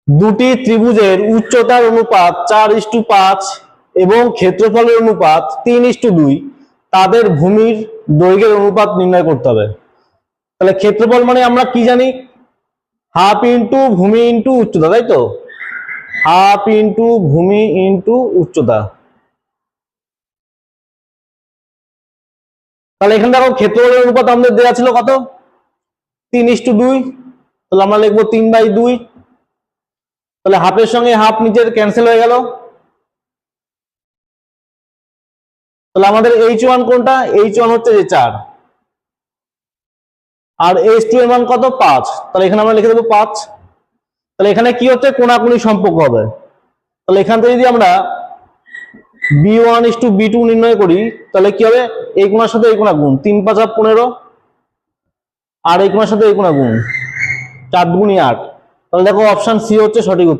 দুটি ত্রিভুজের উচ্চতার অনুপাত 4:5 এবং ক্ষেত্রফলের অনুপাত 3:2, তাদের ভূমির দৈর্ঘ্যের অনুপাত নির্ণয় করতে হবে। তাহলে ক্ষেত্রফল মানে আমরা কি জানি, হাফ ইন্টু ভূমি ইন্টু উচ্চতা, তাই তো, হাফ ইন্টু ভূমি ইন্টু উচ্চতা। তাহলে এখানে দেখো ক্ষেত্রফলের অনুপাত আমাদের দেওয়া ছিল কত, 3:2, তাহলে আমরা লিখবো 3/2। তাহলে হাফের সঙ্গে হাফ নিচের ক্যান্সেল হয়ে গেল। তাহলে আমাদের H1 কোনটা, H1 হচ্ছে যে 4, আর H2 এর মান কত, 5। তাহলে এখানে আমরা লিখে দেবো 5। তাহলে এখানে কি হচ্ছে, কোণাকুণি সম্পর্ক হবে। তাহলে এখান থেকে যদি আমরা B1:B2 নির্ণয় করি, তাহলে কি হবে, এই কোণার সাথে এই কোণা গুণ, 3×5 = 15, আর এই কোণার সাথে এই কোণা গুণ, 4×2 = 8। তাহলে দেখো অপশন সি হচ্ছে সঠিক উত্তর।